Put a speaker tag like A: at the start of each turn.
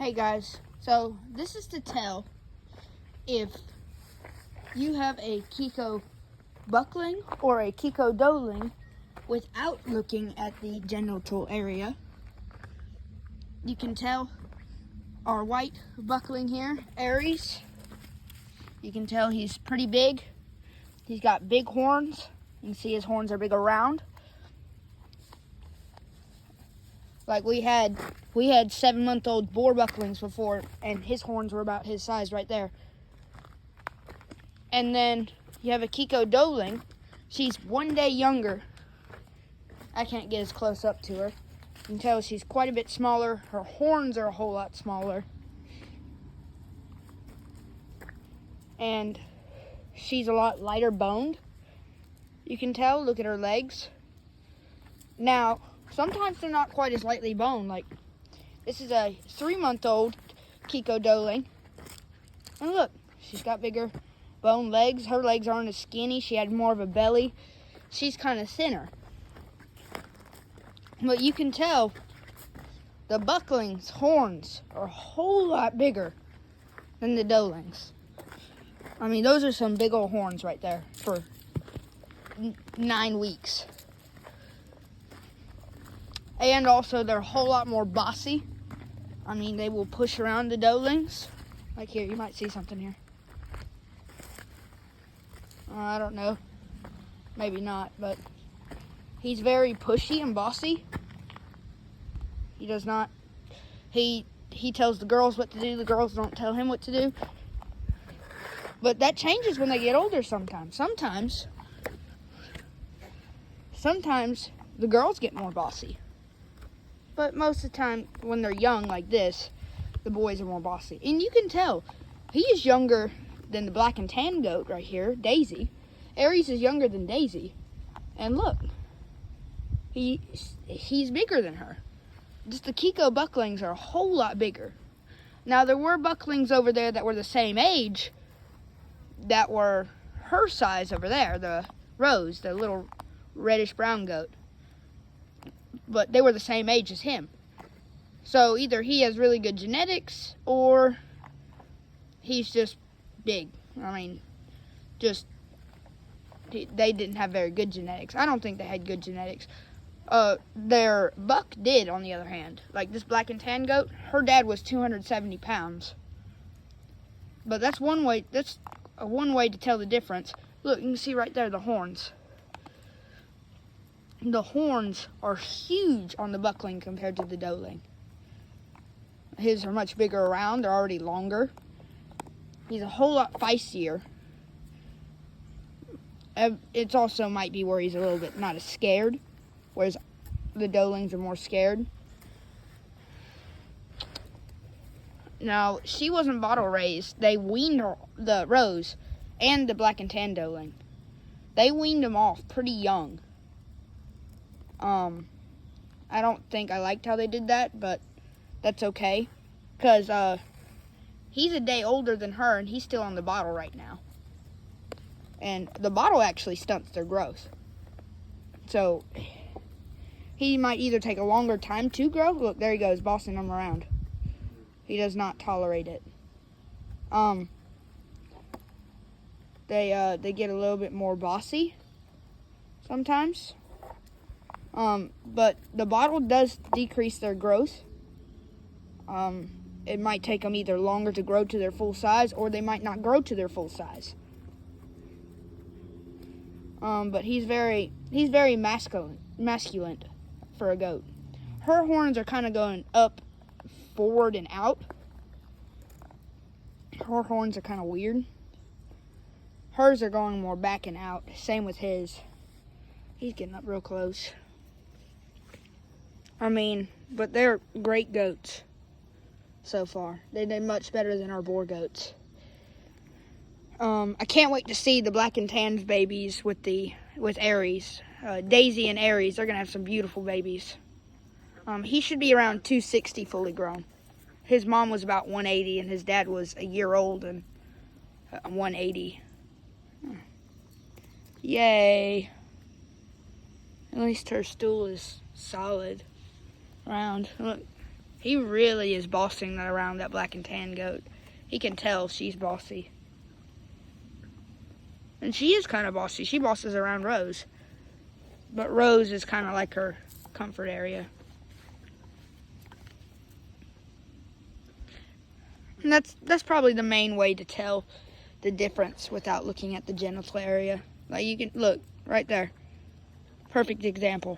A: Hey guys, so this is to tell if you have a Kiko buckling or a Kiko Doling without looking at the genital area. You can tell our white buckling here, Aries. You can tell he's pretty big. He's got big horns. You can see his horns are big around. Like we had 7-month-old boar bucklings before, and his horns were about his size right there. And then you have a Kiko Doling. She's 1 day younger. I can't get as close up to her. You can tell she's quite a bit smaller. Her horns are a whole lot smaller. And she's a lot lighter boned. You can tell, look at her legs. Now, sometimes they're not quite as lightly boned. Like, this is a 3-month-old Kiko Doling. And look, she's got bigger bone legs. Her legs aren't as skinny. She had more of a belly. She's kind of thinner. But you can tell the buckling's horns are a whole lot bigger than the Dolings. I mean, those are some big old horns right there for 9 weeks. And also, they're a whole lot more bossy. I mean, they will push around the Dolings. Like here, you might see something here. I don't know. Maybe not, but he's very pushy and bossy. He does not. He tells the girls what to do. The girls don't tell him what to do. But that changes when they get older sometimes. Sometimes the girls get more bossy. But most of the time, when they're young like this, the boys are more bossy. And you can tell, he is younger than the black and tan goat right here, Daisy. Aries is younger than Daisy. And look, he's bigger than her. Just the Kiko bucklings are a whole lot bigger. Now, there were bucklings over there that were the same age that were her size over there, the Rose, the little reddish-brown goat. But they were the same age as him. So either he has really good genetics or he's just big. I mean, they didn't have very good genetics. I don't think they had good genetics. Their buck did, on the other hand. Like this black and tan goat, her dad was 270 pounds. But that's one way to tell the difference. Look, you can see right there the horns. The horns are huge on the buckling compared to the Doling. His are much bigger around. They're already longer. He's a whole lot feistier. It also might be where he's a little bit not as scared, whereas the Dolings are more scared. Now, she wasn't bottle raised. They weaned her, the Rose and the black and tan Doling. They weaned them off pretty young. I don't think I liked how they did that, but that's okay. Because he's a day older than her, and he's still on the bottle right now. And the bottle actually stunts their growth. So, he might either take a longer time to grow. Look, there he goes, bossing them around. He does not tolerate it. They get a little bit more bossy sometimes. But the bottle does decrease their growth. It might take them either longer to grow to their full size, or they might not grow to their full size. But he's very masculine for a goat. Her horns are kind of going up, forward, and out. Her horns are kind of weird. Hers are going more back and out. Same with his. He's getting up real close. I mean, but they're great goats so far. They did much better than our boar goats. I can't wait to see the black and tan babies with Aries. Daisy and Aries, they're going to have some beautiful babies. He should be around 260 fully grown. His mom was about 180, and his dad was a year old and 180. Yay. At least her stool is solid. Round. Look, He really is bossing around that black and tan goat. He can tell she's bossy. And she is kind of bossy. She bosses around Rose. But Rose is kind of like her comfort area. And that's probably the main way to tell the difference without looking at the genital area. Like you can look right there. Perfect example.